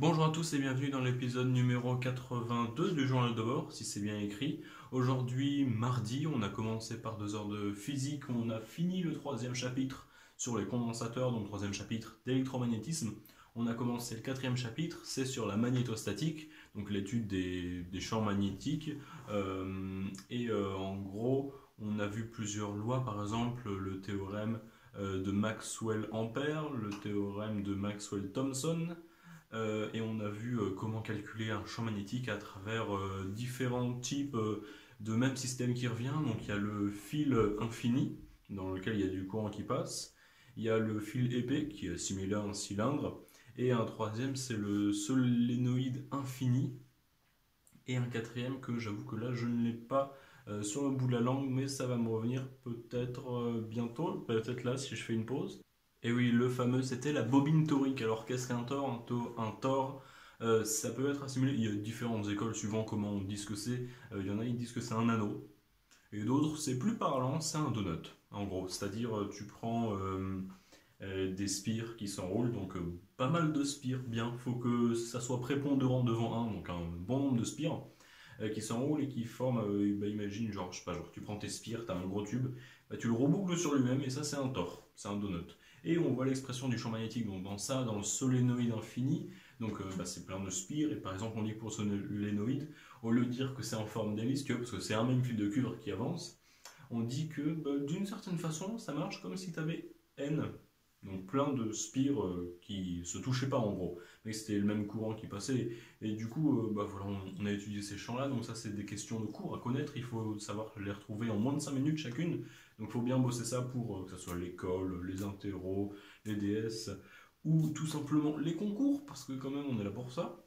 Bonjour à tous et bienvenue dans l'épisode numéro 82 du journal de bord, si c'est bien écrit. Aujourd'hui, mardi, on a commencé par 2 heures de physique, on a fini le troisième chapitre sur les condensateurs, donc le troisième chapitre d'électromagnétisme. On a commencé le quatrième chapitre, c'est sur la magnétostatique, donc l'étude des champs magnétiques. En gros, on a vu plusieurs lois, par exemple le théorème de Maxwell-Ampère, le théorème de Maxwell-Thomson. Et on a vu comment calculer un champ magnétique à travers différents types de même système qui revient. Donc il y a le fil infini, dans lequel il y a du courant qui passe. Il y a le fil épais, qui est similaire à un cylindre. Et un troisième, c'est le solénoïde infini. Et un quatrième que j'avoue que là, je ne l'ai pas sur le bout de la langue, mais ça va me revenir peut-être bientôt, peut-être là si je fais une pause. Et oui, le fameux, c'était la bobine torique. Alors qu'est-ce qu'un tor? Un tor, ça peut être assimilé. Il y a différentes écoles suivant comment on dit ce que c'est. Il y en a, ils disent que c'est un anneau. Et d'autres, c'est plus parlant, c'est un donut, en gros. C'est-à-dire, tu prends des spires qui s'enroulent, donc pas mal de spires, bien. Faut que ça soit prépondérant devant un, donc un bon nombre de spires qui s'enroulent et qui forment, bah, imagine, genre, je sais pas, genre, tu prends tes spires, tu as un gros tube, bah, tu le reboucles sur lui-même et ça, c'est un tor, c'est un donut. Et on voit l'expression du champ magnétique, donc dans ça, dans le solénoïde infini, donc bah, c'est plein de spires, et par exemple, on dit pour le solénoïde, au lieu de dire que c'est en forme d'hélice, parce que c'est un même fil de cuivre qui avance, on dit que bah, d'une certaine façon, ça marche comme si tu avais N, donc plein de spires qui se touchaient pas en gros, mais c'était le même courant qui passait. Et du coup, bah voilà, on a étudié ces champs-là, donc ça c'est des questions de cours à connaître, il faut savoir les retrouver en moins de 5 minutes chacune, donc il faut bien bosser ça pour que ce soit l'école, les interros, les DS, ou tout simplement les concours, parce que quand même on est là pour ça.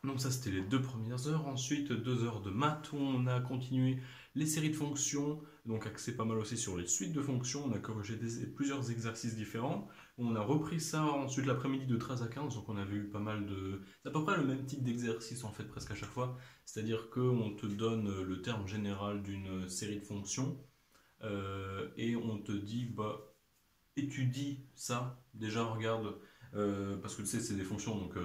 Donc ça c'était les 2 premières heures, ensuite 2 heures de maths où on a continué les séries de fonctions, donc axé pas mal aussi sur les suites de fonctions, on a corrigé plusieurs exercices différents, on a repris ça ensuite l'après-midi de 13 à 15, donc on avait eu pas mal de... C'est à peu près le même type d'exercice en fait presque à chaque fois, c'est-à-dire qu'on te donne le terme général d'une série de fonctions et on te dit bah étudie ça, déjà regarde, parce que tu sais, c'est des fonctions, donc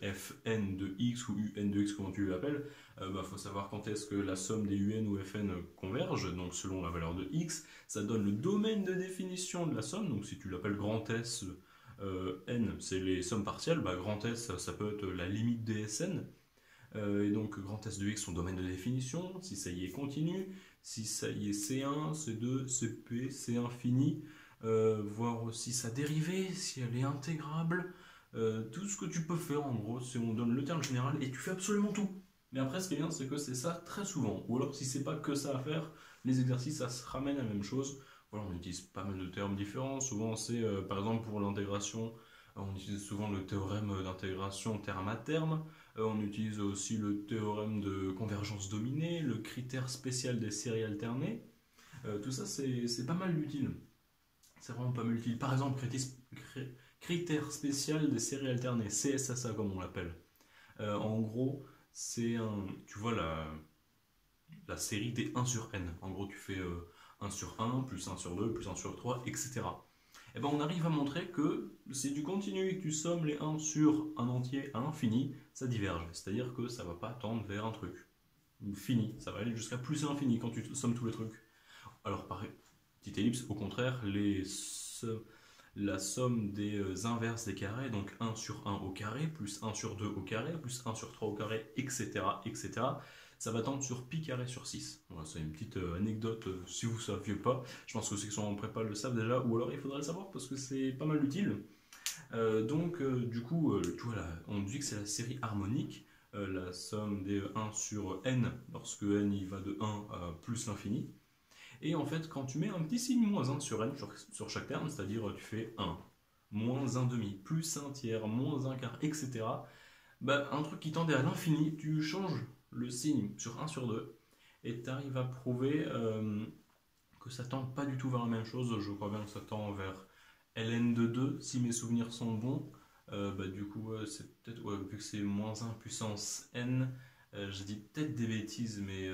fn de x ou un de x, comment tu l'appelles, bah, faut savoir quand est-ce que la somme des un ou fn converge, donc selon la valeur de x, ça donne le domaine de définition de la somme, donc si tu l'appelles grand S, n, c'est les sommes partielles, bah, grand S, ça peut être la limite des Sn, et donc grand S de x, son domaine de définition, si ça y est continu, si ça y est C1, C2, CP, C infini, voir aussi sa dérivée, si elle est intégrable, tout ce que tu peux faire en gros, c'est on donne le terme général et tu fais absolument tout. Mais après, ce qui est bien, c'est que c'est ça très souvent. Ou alors, si c'est pas que ça à faire, les exercices, ça se ramène à la même chose. Voilà, on utilise pas mal de termes différents. Souvent, c'est par exemple pour l'intégration, on utilise souvent le théorème d'intégration terme à terme. On utilise aussi le théorème de convergence dominée, le critère spécial des séries alternées. Tout ça, c'est pas mal utile. C'est vraiment pas mal utile. Par exemple, critère spécial des séries alternées, CSSA comme on l'appelle. En gros, c'est un. Tu vois la série des 1 sur n. En gros, tu fais 1 sur 1, plus 1 sur 2, plus 1 sur 3, etc. Et ben on arrive à montrer que si tu continues et que tu sommes les 1 sur un entier à infini, ça diverge. C'est-à-dire que ça va pas tendre vers un truc fini. Ça va aller jusqu'à plus infini quand tu sommes tous les trucs. Alors, pareil, petite ellipse, au contraire, la somme des inverses des carrés, donc 1 sur 1 au carré, plus 1 sur 2 au carré, plus 1 sur 3 au carré, etc., etc., ça va tendre sur pi carré sur 6. Voilà, c'est une petite anecdote si vous ne saviez pas. Je pense que ceux qui sont en prépa le savent déjà, ou alors il faudrait le savoir parce que c'est pas mal utile. Du coup, tu vois, là, on dit que c'est la série harmonique, la somme des 1 sur n, lorsque n il va de 1 à plus l'infini. Et en fait, quand tu mets un petit signe moins 1 sur n sur chaque terme, c'est-à-dire tu fais 1, moins 1 demi, plus 1 tiers, moins 1 quart, etc., bah, un truc qui tendait à l'infini, tu changes le signe sur 1 sur 2 et tu arrives à prouver que ça tend pas du tout vers la même chose. Je crois bien que ça tend vers ln de 2, si mes souvenirs sont bons. Bah, du coup, c'est peut-être, ouais, vu que c'est moins 1 puissance n, je dis peut-être des bêtises, mais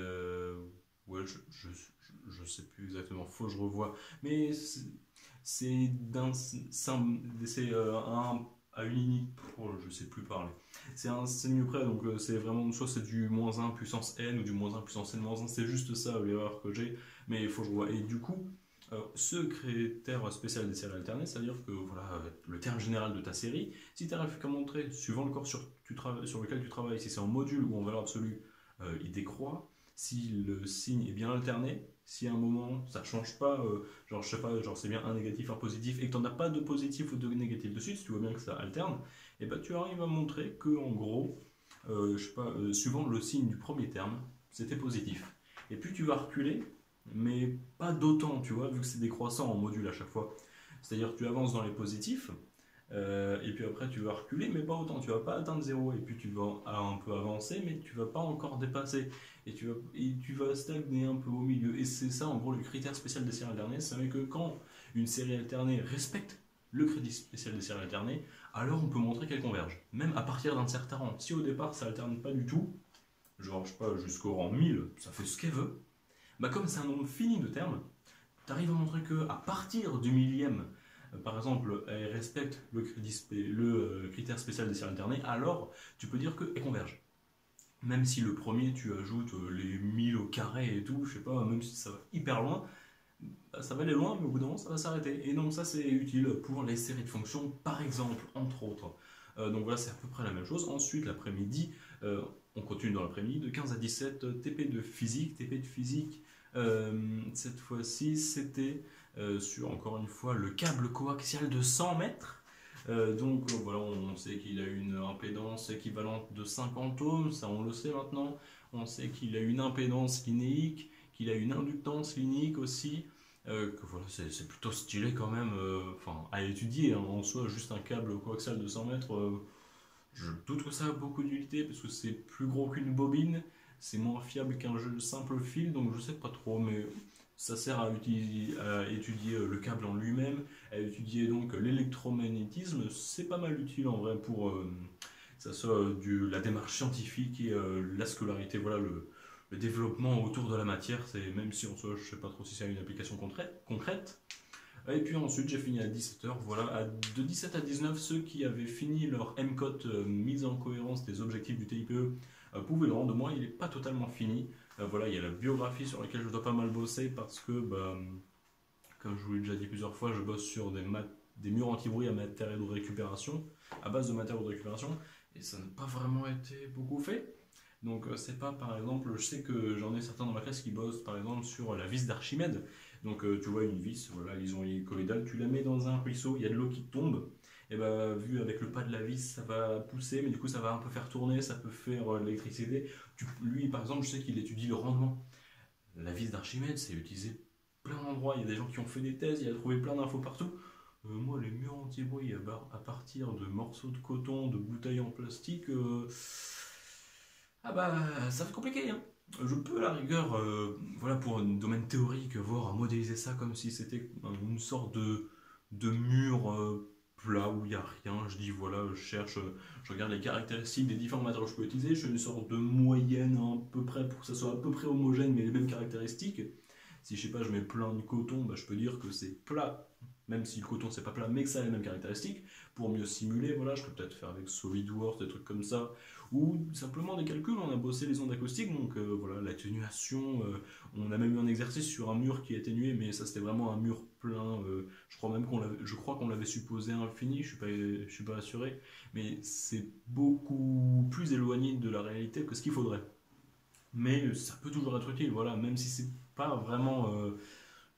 ouais, je sais plus exactement, faut que je revoie. Mais c'est un à une unité, oh, je sais plus parler. C'est un signe mieux près, donc c'est vraiment, soit c'est du moins un puissance n ou du moins un puissance n moins 1, c'est juste ça l'erreur que j'ai, mais il faut que je vois. Et du coup, ce critère spécial des séries alternées, c'est-à-dire que voilà, le terme général de ta série, si tu arrives qu'à montrer, suivant le corps sur lequel tu travailles, si c'est en module ou en valeur absolue, il décroît. Si le signe est bien alterné, si à un moment ça change pas, genre je sais pas, genre c'est bien un négatif, un positif, et que tu n'en as pas de positif ou de négatif dessus, si tu vois bien que ça alterne, et ben tu arrives à montrer que en gros, je sais pas, suivant le signe du premier terme, c'était positif. Et puis tu vas reculer, mais pas d'autant, tu vois, vu que c'est décroissant en module à chaque fois. C'est-à-dire que tu avances dans les positifs, et puis après tu vas reculer, mais pas autant, tu vas pas atteindre zéro, et puis tu vas un peu avancer, mais tu vas pas encore dépasser, et tu vas stagner un peu au milieu. Et c'est ça en gros le critère spécial des séries alternées, c'est que quand une série alternée respecte le crédit spécial des séries alternées, alors on peut montrer qu'elle converge, même à partir d'un certain rang. Si au départ ça alterne pas du tout, genre je sais pas, jusqu'au rang 1000, ça fait ce qu'elle veut, bah comme c'est un nombre fini de termes, tu arrives à montrer que à partir du millième, par exemple, elle respecte le critère spécial des séries alternées, alors tu peux dire qu'elle converge. Même si le premier, tu ajoutes les 1000 au carré et tout, je sais pas, même si ça va hyper loin, bah, ça va aller loin, mais au bout d'un moment, ça va s'arrêter. Et donc ça, c'est utile pour les séries de fonctions, par exemple, entre autres. Donc voilà, c'est à peu près la même chose. Ensuite, l'après-midi, on continue dans l'après-midi, de 15 à 17, TP de physique. TP de physique, cette fois-ci, c'était sur, encore une fois, le câble coaxial de 100 mètres. Donc voilà, on sait qu'il a une impédance équivalente de 50 ohms, ça on le sait maintenant. On sait qu'il a une impédance linéique, qu'il a une inductance linéique aussi. Que voilà, c'est plutôt stylé quand même, enfin à étudier, hein, en soi, juste un câble coaxial de 100 mètres, je doute que ça a beaucoup d'utilité parce que c'est plus gros qu'une bobine, c'est moins fiable qu'un simple fil, donc je sais pas trop, mais ça sert à étudier le câble en lui-même, à étudier donc l'électromagnétisme, c'est pas mal utile en vrai pour ça soit la démarche scientifique et la scolarité, voilà le développement autour de la matière, c'est même si en soi je sais pas trop si ça a une application concrète. Et puis ensuite j'ai fini à 17h, voilà, de 17 à 19, ceux qui avaient fini leur MCOT mise en cohérence des objectifs du TIPE pouvaient le rendre, moi il n'est pas totalement fini. Voilà, il y a la biographie sur laquelle je dois pas mal bosser parce que, bah, comme je vous l'ai déjà dit plusieurs fois, je bosse sur des murs anti-bruit à matériaux de récupération, à base de matériaux de récupération, et ça n'a pas vraiment été beaucoup fait. Donc c'est pas par exemple, je sais que j'en ai certains dans ma classe qui bossent par exemple sur la vis d'Archimède. Donc tu vois une vis, voilà, liaison hélicoïdale, tu la mets dans un ruisseau, il y a de l'eau qui tombe, et bah vu avec le pas de la vis, ça va pousser, mais du coup ça va un peu faire tourner, ça peut faire de l'électricité. Lui par exemple, je sais qu'il étudie le rendement. La vis d'Archimède, c'est utilisé plein d'endroits, il y a des gens qui ont fait des thèses, il y a trouvé plein d'infos partout. Moi, les murs anti-bruit à partir de morceaux de coton, de bouteilles en plastique, ah bah, ça va être compliqué, hein. Je peux à la rigueur, voilà, pour un domaine théorique, voir modéliser ça comme si c'était une sorte de mur plat où il n'y a rien. Je dis voilà, je cherche, je regarde les caractéristiques des différents matériaux que je peux utiliser. Je fais une sorte de moyenne à peu près pour que ça soit à peu près homogène mais les mêmes caractéristiques. Si je sais pas, je mets plein de coton, bah, je peux dire que c'est plat, même si le coton c'est pas plat mais que ça a les mêmes caractéristiques. Pour mieux simuler, voilà, je peux peut-être faire avec SolidWorks, des trucs comme ça ou simplement des calculs. On a bossé les ondes acoustiques, donc voilà, l'atténuation. On a même eu un exercice sur un mur qui est atténué, mais ça c'était vraiment un mur plein. Je crois qu'on l'avait supposé infini, je suis pas assuré, mais c'est beaucoup plus éloigné de la réalité que ce qu'il faudrait. Mais ça peut toujours être utile, voilà, même si c'est pas vraiment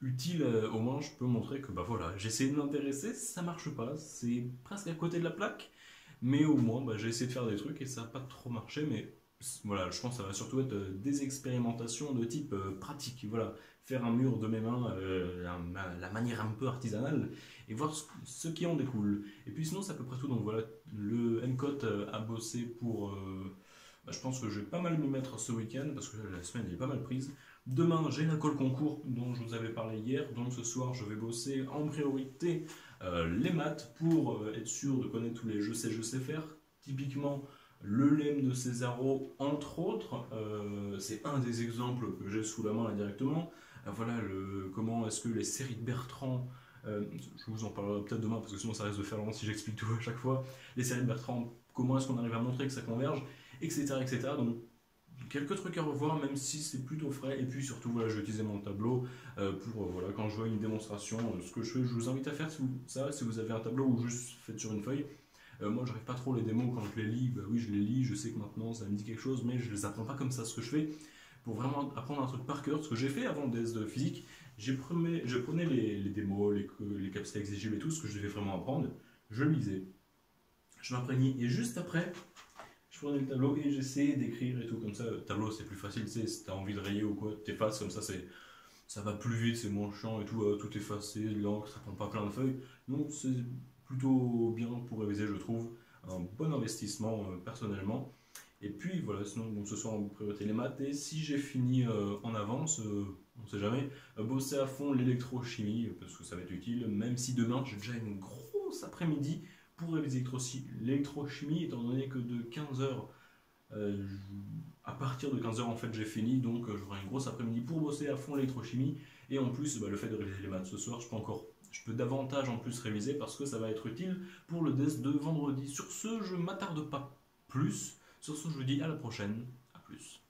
utile, au moins je peux montrer que bah voilà, j'ai essayé de m'intéresser, ça marche pas, c'est presque à côté de la plaque, mais au moins bah, j'ai essayé de faire des trucs et ça n'a pas trop marché, mais voilà, je pense que ça va surtout être des expérimentations de type pratique, voilà, faire un mur de mes mains, la manière un peu artisanale, et voir ce qui en découle. Et puis sinon c'est à peu près tout, donc voilà, le MCOT a bossé pour... bah, je pense que je vais pas mal m'y mettre ce week-end, parce que la semaine est pas mal prise. Demain, j'ai la colle concours dont je vous avais parlé hier, donc ce soir, je vais bosser en priorité les maths pour être sûr de connaître tous les je sais faire. Typiquement, le lemme de Césaro, entre autres, c'est un des exemples que j'ai sous la main là directement. Voilà, comment est-ce que les séries de Bertrand Je vous en parlerai peut-être demain parce que sinon ça risque de faire long si j'explique tout à chaque fois. Les séries de Bertrand, comment est-ce qu'on arrive à montrer que ça converge, etc. etc. Donc quelques trucs à revoir, même si c'est plutôt frais. Et puis surtout, voilà, je vais utiliser mon tableau pour, voilà, quand je vois une démonstration, ce que je fais, je vous invite à faire si vous avez un tableau ou juste faites sur une feuille. Moi, j'arrive pas trop les démos quand je les lis. Bah oui, je les lis, je sais que maintenant ça me dit quelque chose, mais je les apprends pas comme ça. Ce que je fais pour vraiment apprendre un truc par cœur, ce que j'ai fait avant le DS de physique, je prenais les démos, les capacités exigibles et tout, ce que je devais vraiment apprendre, je le lisais, je m'imprégnais, et juste après, je prenais le tableau et j'essayais d'écrire et tout, comme ça, le tableau c'est plus facile, tu sais, si t'as envie de rayer ou quoi, t'effaces, comme ça ça va plus vite, c'est moins chiant et tout, tout effacé, l'encre, ça prend pas plein de feuilles, donc c'est plutôt bien pour réviser, je trouve, un bon investissement personnellement. Et puis voilà, sinon donc, ce soir en priorité les maths, et si j'ai fini en avance, on sait jamais, bosser à fond l'électrochimie, parce que ça va être utile, même si demain j'ai déjà une grosse après-midi pour réviser l'électrochimie, étant donné que de 15h euh, à partir de 15h en fait j'ai fini, donc j'aurai une grosse après-midi pour bosser à fond l'électrochimie, et en plus le fait de réviser les maths ce soir, je peux davantage en plus réviser parce que ça va être utile pour le test de vendredi. Sur ce, je m'attarde pas plus. Sur ce, je vous dis à la prochaine, à plus.